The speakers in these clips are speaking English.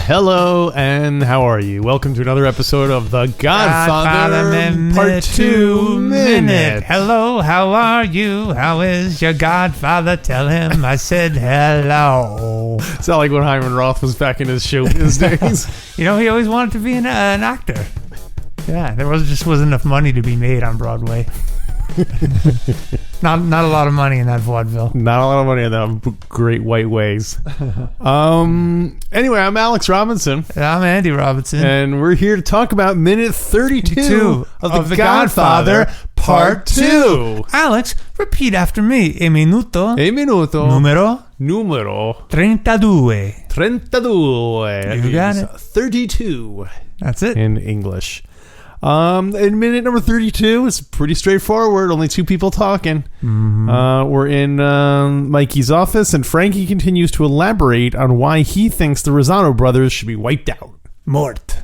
Hello, and how are you? Welcome to another episode of The Godfather Part 2 Minute. Hello, how are you? How is your Godfather? Tell him I said hello. It's not like when Hyman Roth was back in his showbiz days. You know, he always wanted to be an actor. Yeah, there just wasn't enough money to be made on Broadway. Not a lot of money in that vaudeville. Not a lot of money in that Great White Ways. Anyway, I'm Alex Robinson. And I'm Andy Robinson. And we're here to talk about minute 32 of The Godfather Part 2. Alex, repeat after me. E minuto. Numero 32. 32. You got it. 32. That's it. In English. In minute number 32, it's pretty straightforward. Only two people talking. Mm-hmm. We're in Mikey's office, and Frankie continues to elaborate on why he thinks the Rosato Brothers should be wiped out. Mort.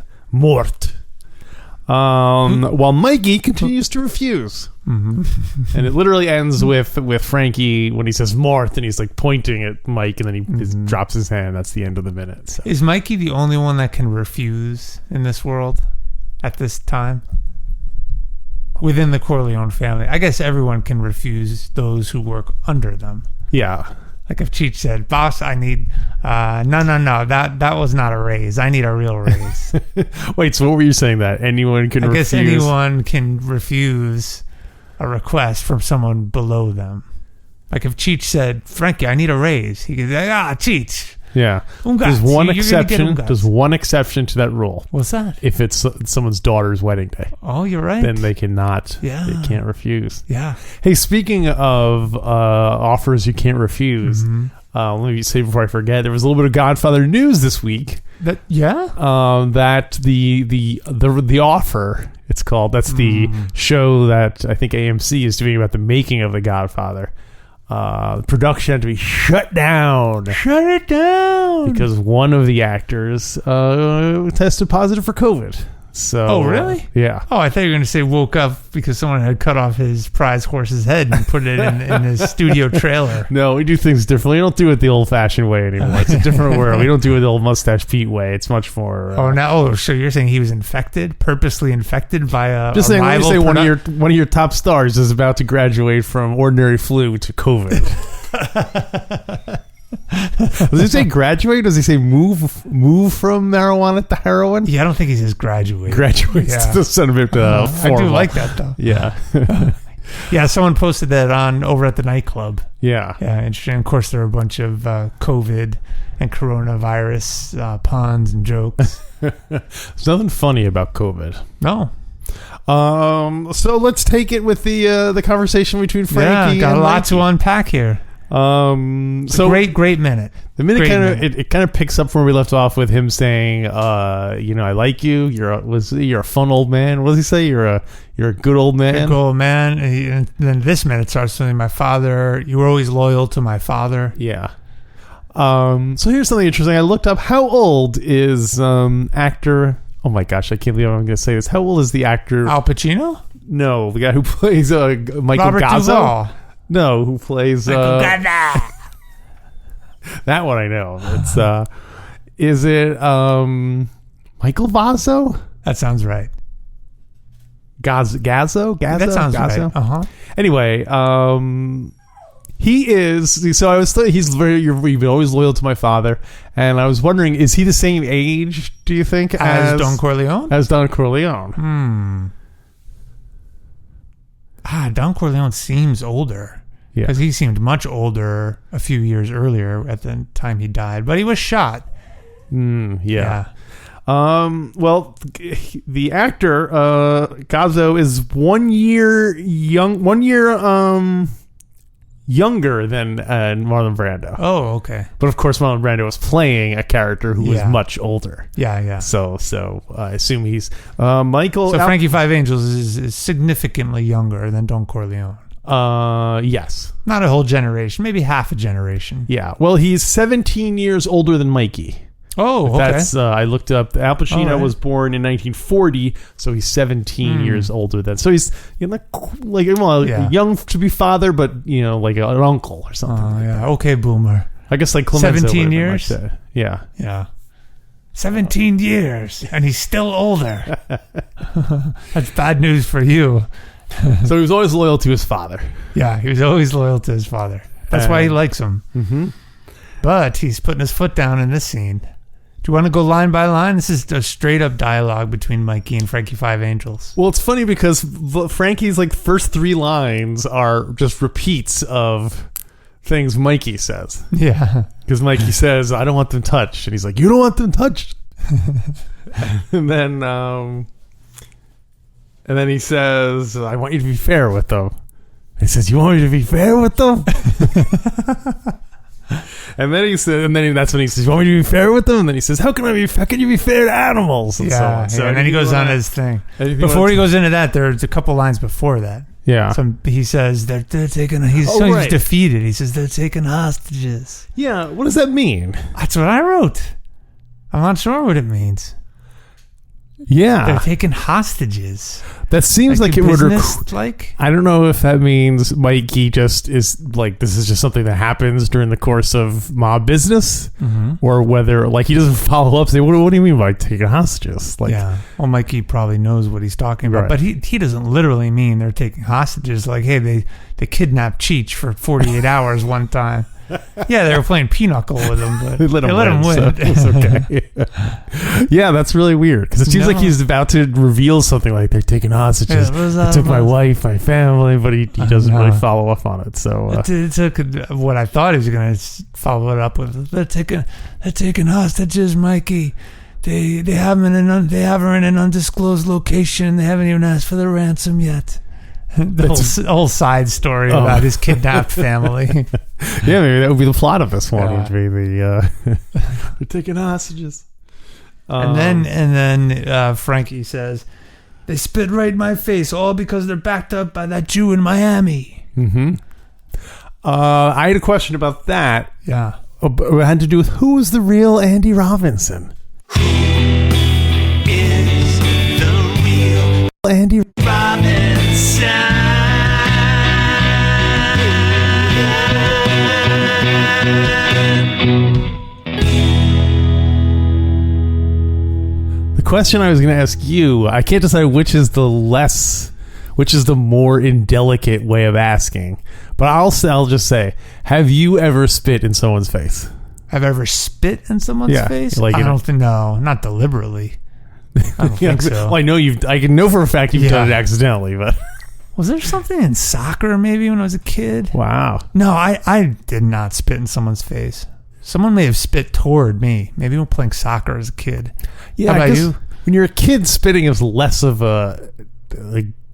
While Mikey continues to refuse. Mm-hmm. And it literally ends with Frankie when he says Mort, and he's like pointing at Mike, and then he drops his hand. That's the end of the minute. So. Is Mikey the only one that can refuse in this world? At this time, within the Corleone family, I guess everyone can refuse those who work under them. Yeah, like if Cheech said, "Boss, I need no, that was not a raise. I need a real raise." Wait, so what were you saying? That anyone can? I guess anyone can refuse a request from someone below them. Like if Cheech said, "Frankie, I need a raise," he could say, Cheech. Yeah. There's one exception. There's one exception to that rule. What's that? If it's someone's daughter's wedding day. Oh, you're right. Then they cannot. Yeah. They can't refuse. Yeah. Hey, speaking of offers you can't refuse, let me say before I forget, there was a little bit of Godfather news this week. That the offer, it's called. That's the show that I think AMC is doing about the making of The Godfather. Production had to be shut down. Shut it down. Because one of the actors tested positive for COVID. So, oh, really? Yeah. Oh, I thought you were going to say woke up because someone had cut off his prize horse's head and put it in his studio trailer. No, we do things differently. We don't do it the old-fashioned way anymore. It's a different world. We don't do it the old Mustache Pete way. It's much more... so you're saying he was purposely infected by a just saying, rival... Just saying one of your top stars is about to graduate from ordinary flu to COVID. Does he say graduate? Does he say move from marijuana to heroin? Yeah, I don't think he says graduate. Graduates. Yeah. The son of it. I do like that though. Yeah. Yeah, someone posted that over at the nightclub. Yeah. Yeah, interesting. Of course, there are a bunch of COVID and coronavirus puns and jokes. There's nothing funny about COVID. No. So let's take it with the conversation between Frankie. Yeah, got a lot to unpack here. So great minute. The minute kind of picks up from where we left off with him saying, I like you. You're a fun old man. What does he say? You're a good old man. You're a good old man. And then this minute starts saying, my father. You were always loyal to my father. Yeah. So here's something interesting. I looked up how old is actor. Oh my gosh, I can't believe I'm going to say this. How old is the actor? Al Pacino? No, the guy who plays Michael Robert Gazzo. Duvall. No, who plays that one I know. It's is it Michael Vazzo? That sounds right. Gazzo? That sounds Gazzo? Right. Anyway, he is. So I was. He's you've been always loyal to my father, and I was wondering, is he the same age? Do you think as Don Corleone? As Don Corleone. Don Corleone seems older. Yeah. Because he seemed much older a few years earlier at the time he died. But he was shot. Yeah. Well, the actor, Gazzo, is 1 year younger than Marlon Brando. Oh, okay. But of course, Marlon Brando was playing a character who was much older. Yeah. So I assume he's Michael. So Frankie Five Angels is significantly younger than Don Corleone. Yes. Not a whole generation, maybe half a generation. Yeah. Well, he's 17 years older than Mikey. Oh, okay. That's I looked up. Al Pacino right. was born in 1940, so he's 17 years older than. So he's young to be father, but like an uncle or something. Oh, like yeah. that. Okay, boomer. I guess like Clemenza 17 years. Yeah. Yeah. 17 years, and he's still older. That's bad news for you. So he was always loyal to his father. Yeah, he was always loyal to his father. That's why he likes him. Mm-hmm. But he's putting his foot down in this scene. Do you want to go line by line? This is a straight up dialogue between Mikey and Frankie Five Angels. Well, it's funny because Frankie's first 3 lines are just repeats of things Mikey says. Yeah. Because Mikey says, I don't want them touched. And he's like, you don't want them touched? And then he says, I want you to be fair with them. He says, you want me to be fair with them? And then that's when he says, you want me to be fair with them? And then he says, how can you be fair to animals? And and then he goes on his thing. Before he goes into that, there's a couple lines before that. Yeah. He says they're taking. He's defeated. He says they're taking hostages. Yeah. What does that mean? That's what I wrote. I'm not sure what it means. Yeah. They're taking hostages. That seems like it would. I don't know if that means Mikey just is this is just something that happens during the course of mob business, or whether he doesn't follow up. Say, what do you mean by taking hostages? Well, Mikey probably knows what he's talking about, right. but he doesn't literally mean they're taking hostages. Hey, they kidnapped Cheech for 48 hours one time. Yeah, they were playing pinochle with him, but they let him win. So it's okay. Yeah, that's really weird because it seems like he's about to reveal something like they're taking hostages. They took my wife, my family, but he doesn't really follow up on it. So it took what I thought he was going to follow it up with. They're taking hostages, Mikey. They have her in an undisclosed location. They haven't even asked for the ransom yet. The whole side story about his kidnapped family. Yeah, maybe that would be the plot of this one. Would be they're taking hostages. And then Frankie says, "They spit right in my face, all because they're backed up by that Jew in Miami." Mm-hmm. I had a question about that. Yeah, it had to do with who's the real Andy Robinson. Who is the real Andy Robinson? The question I was going to ask you, I can't decide which is the more indelicate way of asking, but I'll just say, have you ever spit in someone's face? Have I ever spit in someone's face? I don't think, no, not deliberately. I don't think so. Well, I can know for a fact you've done it accidentally, but was there something in soccer maybe when I was a kid? Wow. No, I did not spit in someone's face. Someone may have spit toward me. Maybe when playing soccer as a kid. Yeah, how about you? When you're a kid, spitting is less of a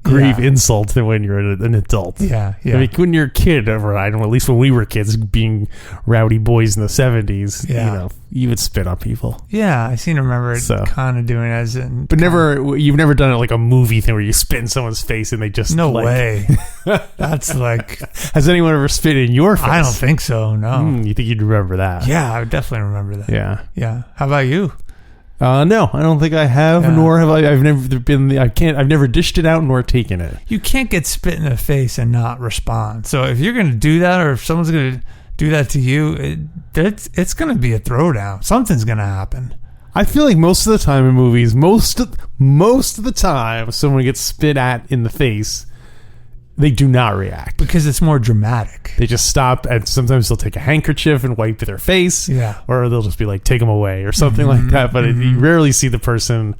grave insult than when you're an adult. Yeah. I mean, when you're a kid, at least when we were kids, being rowdy boys in the 70s, you would spit on people. Yeah, I seem to remember it kind of doing it as in... But you've never done it like a movie thing where you spit in someone's face and they just... No way. That's like... Has anyone ever spit in your face? I don't think so, no. You think you'd remember that? Yeah, I would definitely remember that. Yeah. How about you? No, I don't think I have, nor have I. I've never dished it out nor taken it. You can't get spit in the face and not respond. So if you're going to do that, or if someone's going to do that to you, it's going to be a throwdown. Something's going to happen. I feel like most of the time in movies, most of the time, someone gets spit at in the face, they do not react because it's more dramatic. They just stop, and sometimes they'll take a handkerchief and wipe their face, or they'll just be like, "Take them away" or something like that. But you rarely see the person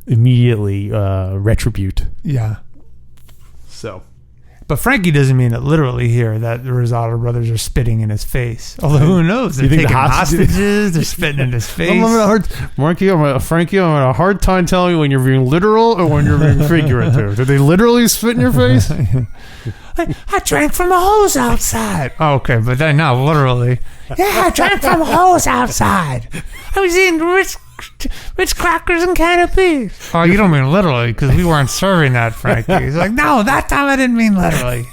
immediately retribute. Yeah. So, but Frankie doesn't mean it literally here that the Rosato brothers are spitting in his face. Although who knows? They're taking hostages. They're spitting in his face. Frankie, I'm having a hard time telling you when you're being literal or when you're being figurative. Did they literally spit in your face? I drank from a hose outside. Oh, okay, but then not literally. Yeah, I drank from a hose outside. I was eating Ritz crackers and canapes. Oh, you don't mean literally, because we weren't serving that, Frankie. He's like, no, that time I didn't mean literally.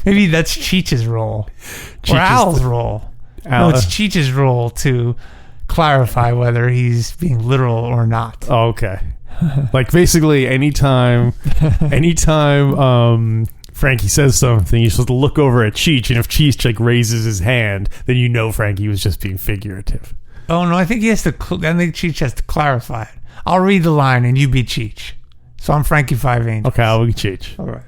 Maybe that's Cheech's role. Or Al's role. No, it's Cheech's role to clarify whether he's being literal or not. Oh, okay. Like basically anytime Frankie says something, you're supposed to look over at Cheech, and if Cheech like raises his hand, then you know Frankie was just being figurative. Oh no, I think Cheech has to clarify it. I'll read the line and you be Cheech. So I'm Frankie Five Angels. Okay, I'll be Cheech. All right.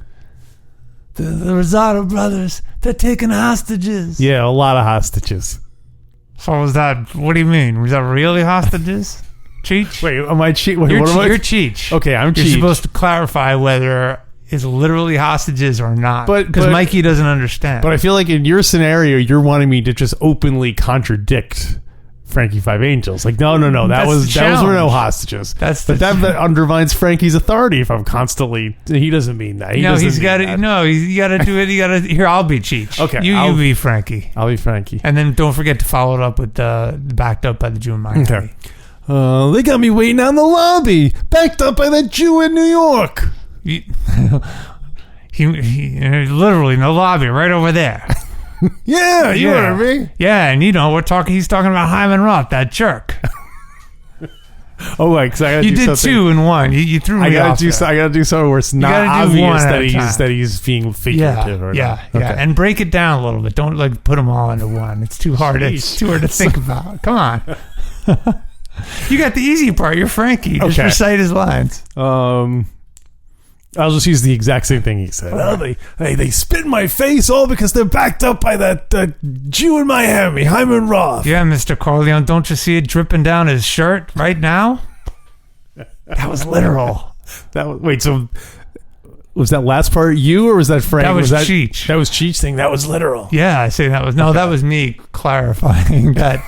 The Rosato Brothers, they're taking hostages. Yeah, a lot of hostages. So was that, what do you mean? Was that really hostages? Cheech? Wait, am I Cheech? Wait, you're You're Cheech. Okay, I'm Cheech. You're supposed to clarify whether it's literally hostages or not. Because Mikey doesn't understand. But I feel like in your scenario, you're wanting me to just openly contradict Frankie Five Angels. Like, no. That was no hostages. That undermines Frankie's authority if I'm constantly. He doesn't mean that. You got to do it. Here, I'll be Cheech. Okay. You be Frankie. I'll be Frankie. And then don't forget to follow it up with backed up by the Jew in Miami. Okay. They got me waiting out in the lobby, backed up by that Jew in New York. He literally in the lobby right over there. Yeah, you heard me. Yeah, and he's talking about Hyman Roth, that jerk. Oh, wait, because I got to do something. You did 2 in 1. You threw me off. I got to do something where it's not obvious that he's being figurative. Yeah. And break it down a little bit. Don't put them all into one. It's too hard. It's too hard to think about. Come on. You got the easy part. You're Frankie. Just recite his lines. I'll just use the exact same thing he said. Well, they spit in my face all because they're backed up by that Jew in Miami, Hyman Roth. Yeah, Mr. Corleone, don't you see it dripping down his shirt right now? That was literal. So was that last part you or was that Frank? That was Cheech. That was Cheech saying that was literal. Yeah, I say that was that was me clarifying that.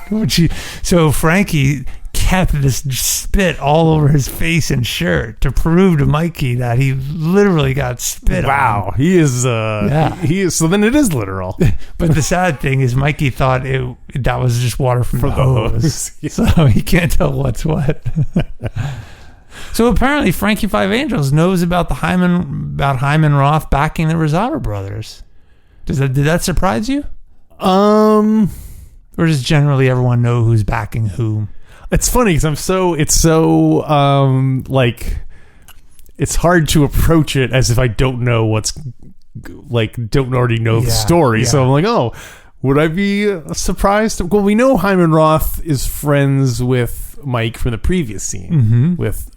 So Frankie kept this spit all over his face and shirt to prove to Mikey that he literally got spit on. Wow, he is. He is. So then it is literal. But the sad thing is, Mikey thought that was just water from the hose, Yeah. so he can't tell what's what. So apparently, Frankie Five Angels knows about Hyman Roth backing the Rosato Brothers. Did that surprise you? Or does generally everyone know who's backing whom? It's funny because it's hard to approach it as if I don't know don't already know the story. Yeah. So I'm like, oh, would I be surprised? Well, we know Hyman Roth is friends with Mike from the previous scene with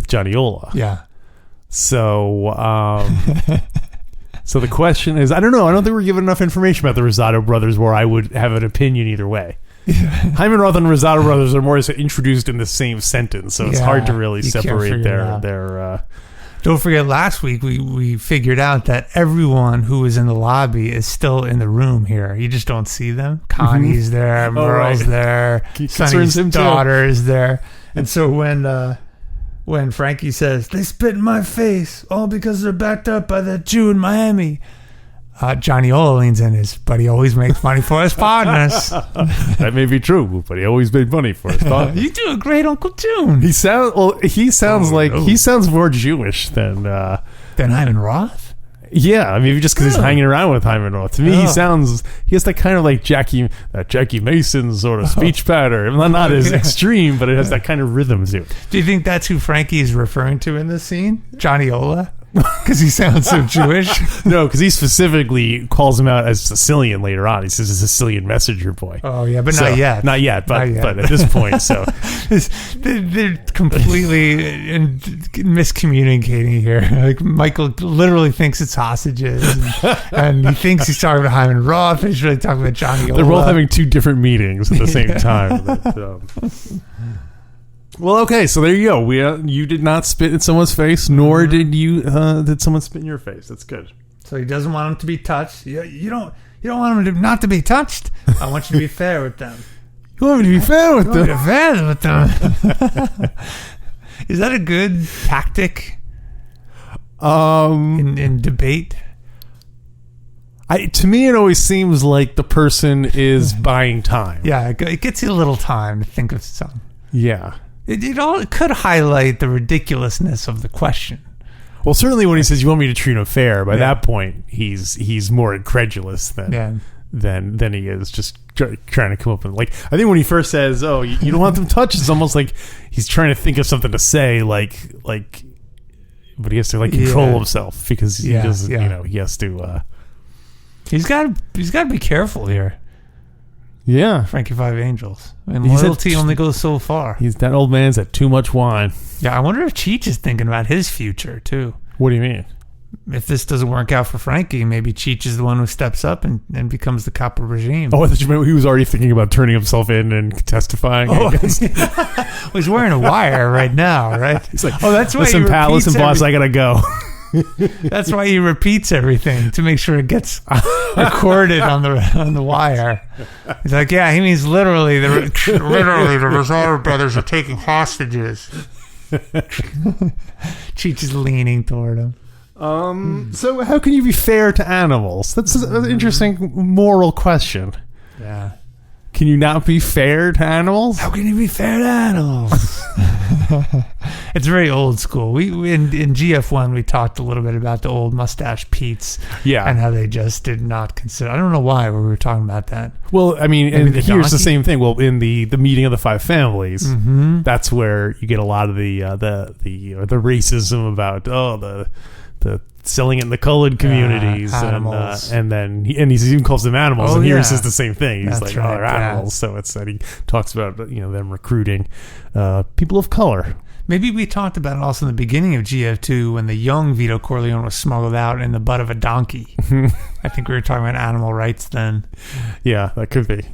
Johnny Ola. Yeah. So, so the question is, I don't know. I don't think we're given enough information about the Rosato Brothers where I would have an opinion either way. Hyman Roth and Rosato Brothers are more introduced in the same sentence, so it's hard to really separate their. Don't forget, last week we figured out that everyone who was in the lobby is still in the room here. You just don't see them. Connie's there, Merle's there, Sonny's daughter is there, and so when Frankie says they spit in my face all because they're backed up by that Jew in Miami. Johnny Ola leans in but he always makes money for his partners. That may be true, but he always made money for his partners. You do a great Uncle June. He sounds more Jewish than Hyman Roth. Yeah, I mean, just because he's hanging around with Hyman Roth. To me, he has that kind of like Jackie Mason sort of speech pattern. Not as extreme, but it has that kind of rhythm to it. Do you think that's who Frankie is referring to in this scene? Johnny Ola? Because he sounds so Jewish? No, because he specifically calls him out as Sicilian later on. He says a Sicilian messenger boy. Oh, yeah, but not yet. Not yet, but at this point, so. They're completely miscommunicating here. Like, Michael literally thinks it's hostages, and he thinks he's talking about Hyman Roth, but he's really talking about Johnny Ola. They're both having 2 different meetings at the same time. But, well, okay, so there you go. You did not spit in someone's face, nor did someone spit in your face. That's good. So he doesn't want them to be touched. You don't want them not to be touched. I want you to be fair with them. You want me to be fair with them? Fair with them. Is that a good tactic? In debate. To me, it always seems like the person is buying time. Yeah, it gets you a little time to think of something. Yeah. It could highlight the ridiculousness of the question. Well, certainly when he says, you want me to treat him fair, by that point, he's more incredulous than he is just trying to come up with, like, I think when he first says, oh, you don't want them touched, it's almost like he's trying to think of something to say, like, but he has to, like, control himself because he doesn't, he has to, he's got to be careful here. Yeah. Frankie Five Angels. And loyalty only goes so far. That old man's had too much wine. Yeah, I wonder if Cheech is thinking about his future, too. What do you mean? If this doesn't work out for Frankie, maybe Cheech is the one who steps up and becomes the cop of regime. Oh, I thought you meant he was already thinking about turning himself in and testifying. Oh, well, he's wearing a wire right now, right? He's like, that's why listen, pal, listen, boss, I gotta go. That's why he repeats everything, to make sure it gets recorded on the wire. He's like, yeah, he means literally the Rosato Brothers are taking hostages. Cheech is leaning toward him. So how can you be fair to animals? That's an interesting moral question. Yeah. Can you not be fair to animals? How can you be fair to animals? It's very old school. We in GF1 we talked a little bit about the old mustache Pete's, and how they just did not consider. I don't know why we were talking about that. Well, I mean, and here's the same thing. Well, in the meeting of the five families, that's where you get a lot of the racism about the selling it in the colored communities, and then he even calls them animals. And here he says the same thing. He's like, they're animals. So it's that he talks about them recruiting people of color. Maybe we talked about it also in the beginning of GF2 when the young Vito Corleone was smuggled out in the butt of a donkey. I think we were talking about animal rights then. Yeah, that could be.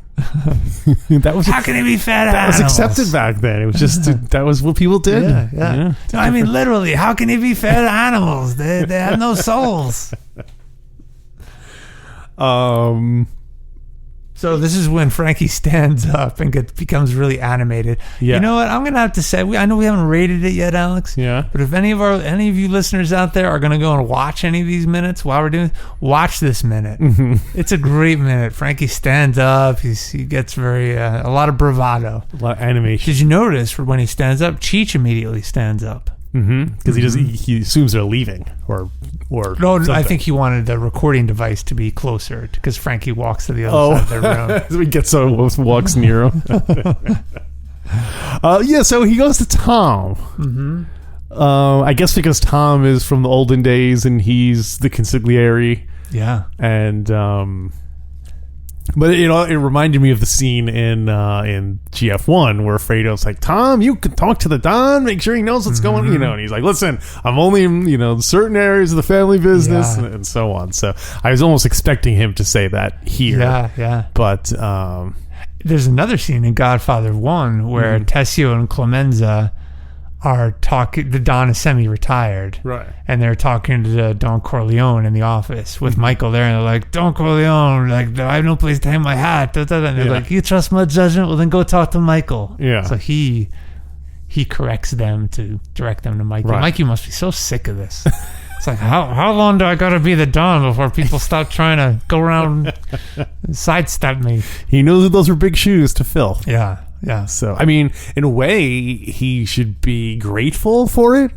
That was how can it be fed that animals? Was accepted back then. It was just that was what people did. Yeah. No, I mean literally, how can it be fed animals? They have no souls. So this is when Frankie stands up and becomes really animated. Yeah. You know what? I'm going to have to say, I know we haven't rated it yet, Alex. Yeah. But if any of you listeners out there are going to go and watch any of these minutes while we're doing this, watch this minute. It's a great minute. Frankie stands up. He gets very, a lot of bravado. A lot of animation. Did you notice when he stands up, Cheech immediately stands up? Because he assumes they're leaving or no, something. I think he wanted the recording device to be closer because Frankie walks to the other side of the room. So he walks near him. So he goes to Tom. I guess because Tom is from the olden days and he's the consigliere. Yeah, and but it reminded me of the scene in GF1 where Fredo's like, Tom, you can talk to the Don, make sure he knows what's going on, and he's like, listen, I'm only in certain areas of the family business, and so on. So I was almost expecting him to say that here. Yeah. But there's another scene in Godfather 1 where Tessio and Clemenza are talking. The Don is semi-retired, right? And they're talking to Don Corleone in the office with Michael there, and they're like, Don Corleone, like, I have no place to hang my hat. And they're like, you trust my judgment? Well, then go talk to Michael. Yeah. So he corrects them to direct them to Michael. Right. Mikey must be so sick of this. It's like, how long do I got to be the Don before people stop trying to go around and sidestep me? He knows that those are big shoes to fill. Yeah. So, I mean, in a way, he should be grateful for it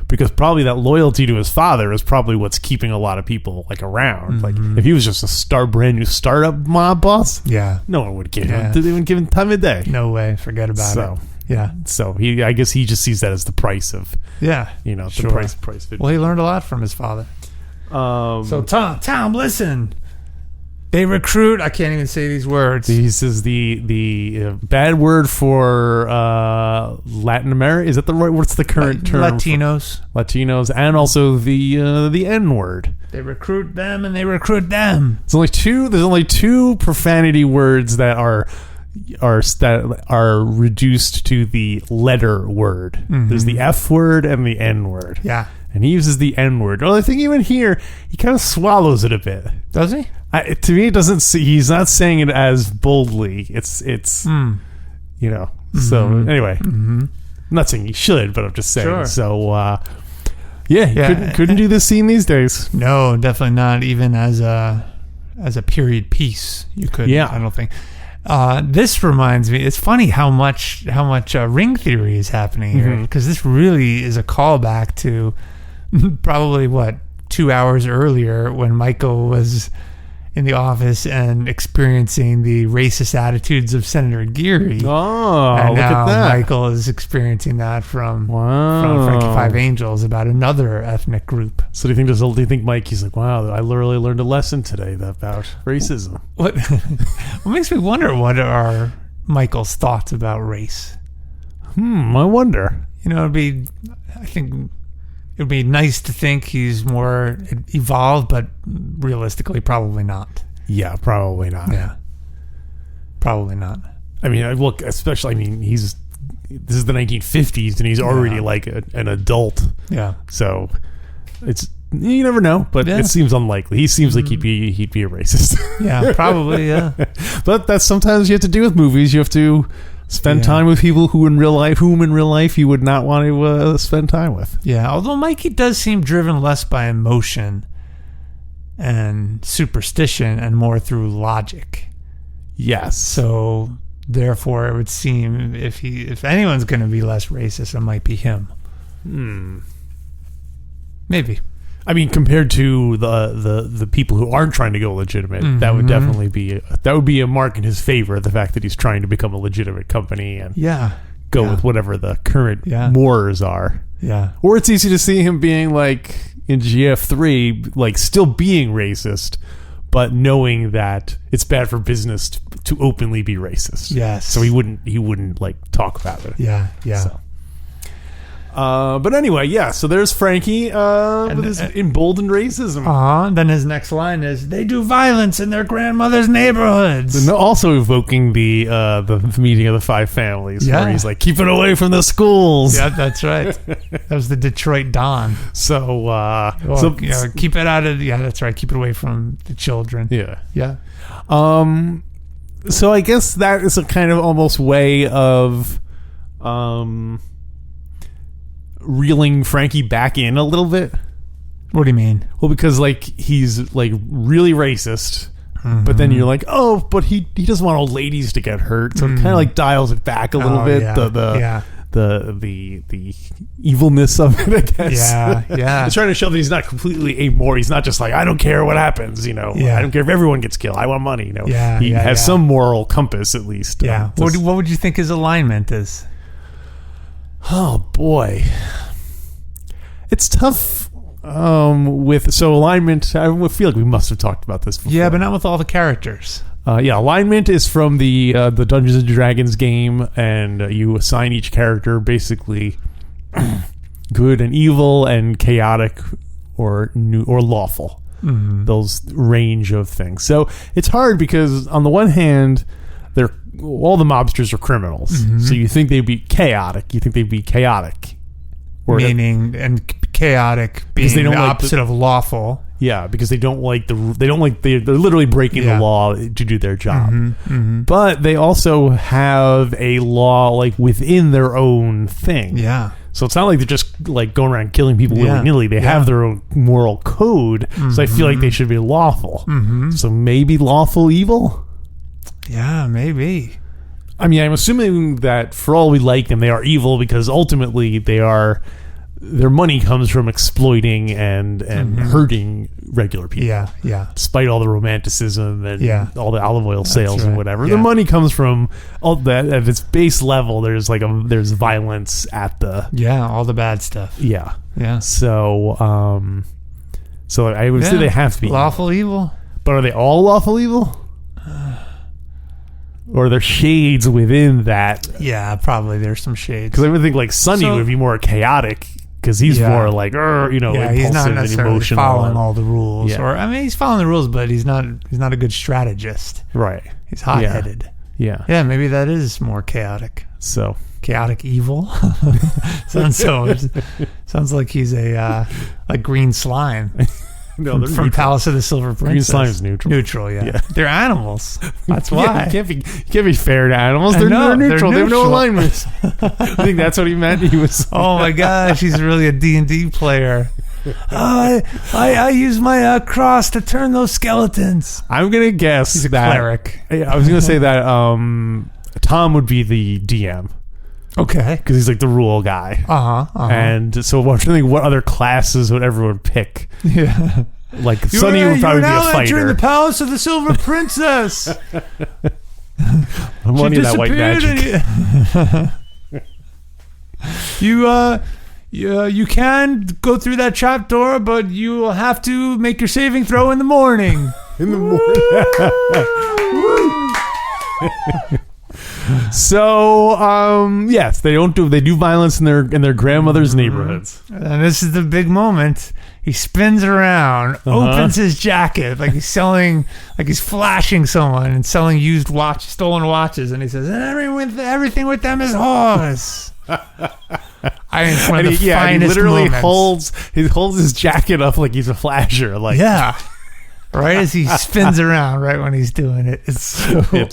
because probably that loyalty to his father is probably what's keeping a lot of people around. Like, if he was just a brand new startup mob boss, no one would give him. They wouldn't give him time of day. No way. Forget about it. Yeah. So I guess he just sees that as the price of. Yeah. The price of it. Well, he learned a lot from his father. So Tom, listen. They recruit. I can't even say these words. This is the bad word for Latin America. Is that the right? What's the current term? Latinos, and also the N word. They recruit them, and they recruit them. There's only two profanity words that are reduced to the letter word. There's the F word and the N word. Yeah. And he uses the N word. Well, I think even here he kind of swallows it a bit. Does he? To me, it doesn't. He's not saying it as boldly. It's. So anyway, I'm not saying he should, but I'm just saying. Sure. So couldn't do this scene these days. No, definitely not. Even as a period piece, you could. Yeah, I don't think. This reminds me. It's funny how much ring theory is happening here because this really is a callback to probably 2 hours earlier when Michael was in the office and experiencing the racist attitudes of Senator Geary. Oh, and look now at that. Michael is experiencing that from Wow. Frankie Five Angels about another ethnic group. So do you think Mikey's like, wow, I literally learned a lesson today about racism? What makes me wonder what are Michael's thoughts about race? I wonder. I think it would be nice to think he's more evolved, but realistically, probably not. Yeah, probably not. Yeah, probably not. I mean, look, especially, this is the 1950s, and he's already like an adult. Yeah. So you never know, but it seems unlikely. He seems like he'd be a racist. Yeah, probably. Yeah. But that's sometimes you have to do with movies. You have to spend time with people whom in real life you would not want to spend time with. Yeah, although Mikey does seem driven less by emotion and superstition and more through logic. Yes. So therefore, it would seem if anyone's going to be less racist, it might be him. Maybe. I mean, compared to the people who aren't trying to go legitimate, that would definitely be a mark in his favor. The fact that he's trying to become a legitimate company and go with whatever the current mores are. Yeah. Or it's easy to see him being like in GF3, like still being racist, but knowing that it's bad for business to openly be racist. Yes. So he wouldn't like talk about it. Yeah. Yeah. So. But anyway, so there's Frankie with his emboldened racism. Then his next line is, "They do violence in their grandmother's neighborhoods." And also evoking the meeting of the five families, where he's like, "Keep it away from the schools." Yeah, that's right. That was the Detroit Dawn. So, keep it out of. Yeah, that's right. Keep it away from the children. Yeah, yeah. So I guess that is a kind of almost way of, reeling Frankie back in a litof bit. What do you mean? Well, because like he's like really racist, but then you're like, oh, but he doesn't want old ladies to get hurt, so it kind of like dials it back a little bit. Yeah. The evilness of it, I guess. Yeah. It's trying to show that he's not completely amoral. He's not just like, I don't care what happens, I don't care if everyone gets killed. I want money, He has some moral compass at least. Yeah. What would you think his alignment is? Oh boy, it's tough. Alignment. I feel like we must have talked about this before. Yeah, but not with all the characters. Alignment is from the Dungeons and Dragons game, and you assign each character basically good and evil and chaotic or lawful. Those range of things. So it's hard because on the one hand, all the mobsters are criminals, so you think they'd be chaotic. Or meaning and chaotic being the opposite of lawful. Yeah, because they're literally breaking the law to do their job. But they also have a law like within their own thing. Yeah. So it's not like they're just like going around killing people willy-nilly. They have their own moral code. So I feel like they should be lawful. So maybe lawful evil? Yeah, maybe. I mean, I'm assuming that for all we like them, they are evil because ultimately their money comes from exploiting and hurting regular people. Yeah. Despite all the romanticism and all the olive oil sales and whatever, the money comes from all that. At its base level, there's violence at the all the bad stuff. Yeah. So I would say they have to be lawful evil. But are they all lawful evil? Or are there shades within that? Yeah, probably there's some shades. Because I would think like Sonny would be more chaotic because he's more like, impulsive he's not necessarily and emotional. Following all the rules. Yeah. Or I mean, he's following the rules, but he's not a good strategist. Right. He's hot-headed. Yeah. Yeah, maybe that is more chaotic. So chaotic evil. Sounds like he's a like green slime. No, from Palace of the Silver Princess. Green slime is neutral. Neutral, yeah. They're animals. That's why. You can't be fair to animals. They're neutral. They have no alignment. I think that's what he meant. He was. Oh my gosh, he's really a D&D player. I use my cross to turn those skeletons. I'm gonna guess he's a cleric. I was gonna say that Tom would be the DM. Okay. Because he's like the rule guy. And so I'm trying to think what other classes would everyone pick. Yeah. Like Sonny would probably be a fighter. You're in the palace of the Silver Princess. I'm wanting that white magic. You can go through that trap door, but you will have to make your saving throw in the morning. In the morning. So, yes, they do violence in their grandmother's neighborhoods. And this is the big moment. He spins around, opens his jacket like he's flashing someone and selling stolen watches, and he says, "And everything with them is horse." I mean, one of the finest he literally moments. holds his jacket up like he's a flasher. Like, yeah. Right as he spins around, right when he's doing it, it's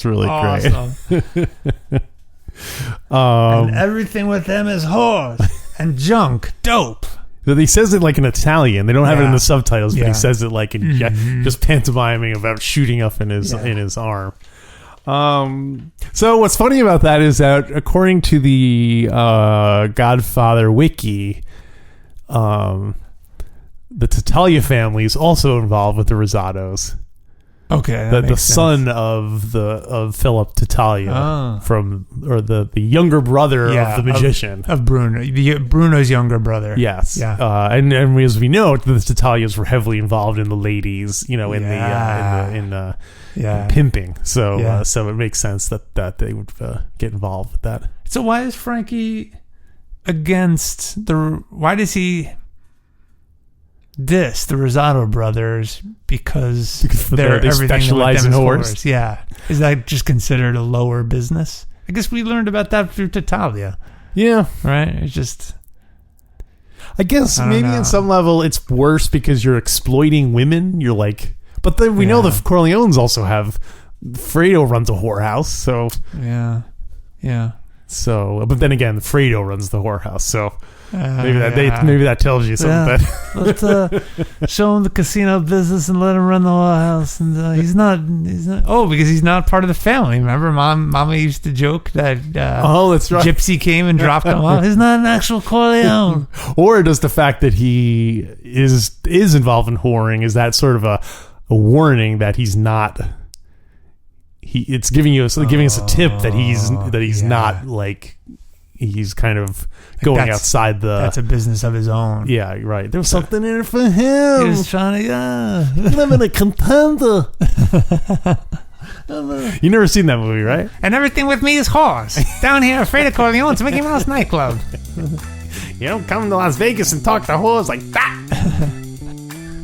really awesome. Great. And everything with them is horse and junk, dope. He says it like in Italian. They don't have it in the subtitles, but he says it like in just pantomiming about shooting up in his arm. So what's funny about that is that according to the Godfather wiki, the Tattaglia family is also involved with the Rosatos. Okay, the son of Philip Tattaglia the younger brother of the magician of Bruno, Bruno's younger brother. Yes, and as we know, the Tattaglias were heavily involved in the ladies, in pimping. So so it makes sense that they would get involved with that. So why is Frankie against the? Why does he diss the Rosato brothers? Because they specialize in horse. Yeah, is that just considered a lower business? I guess we learned about that through Tattaglia. Yeah, right. It's just, I guess maybe on some level it's worse because you're exploiting women. You're like, but then we know the Corleones also have Fredo runs a whorehouse. So yeah. So, but then again, Fredo runs the whorehouse. So. Maybe that tells you something. Let's show him the casino business and let him run the whorehouse. And he's not. Oh, because he's not part of the family. Remember, Mama used to joke that. That's right. Gypsy came and dropped him off. He's not an actual Corleone. Or does the fact that he is involved in whoring, is that sort of a warning that he's not? It's giving us a tip that he's not like. He's kind of going outside the... That's a business of his own. Yeah, right. There was something in it for him. He was trying to... living a contender. You never seen that movie, right? And everything with me is horse. Down here, afraid of Corleone's Mickey Mouse nightclub. You don't come to Las Vegas and talk to whores like that.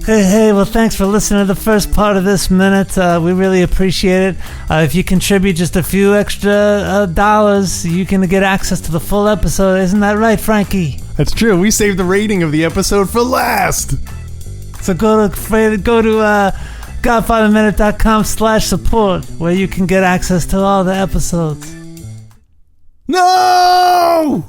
Hey, well, thanks for listening to the first part of this minute. We really appreciate it. If you contribute just a few extra dollars, you can get access to the full episode. Isn't that right, Frankie? That's true. We saved the rating of the episode for last. So go to godfatherminute.com/support, where you can get access to all the episodes. No!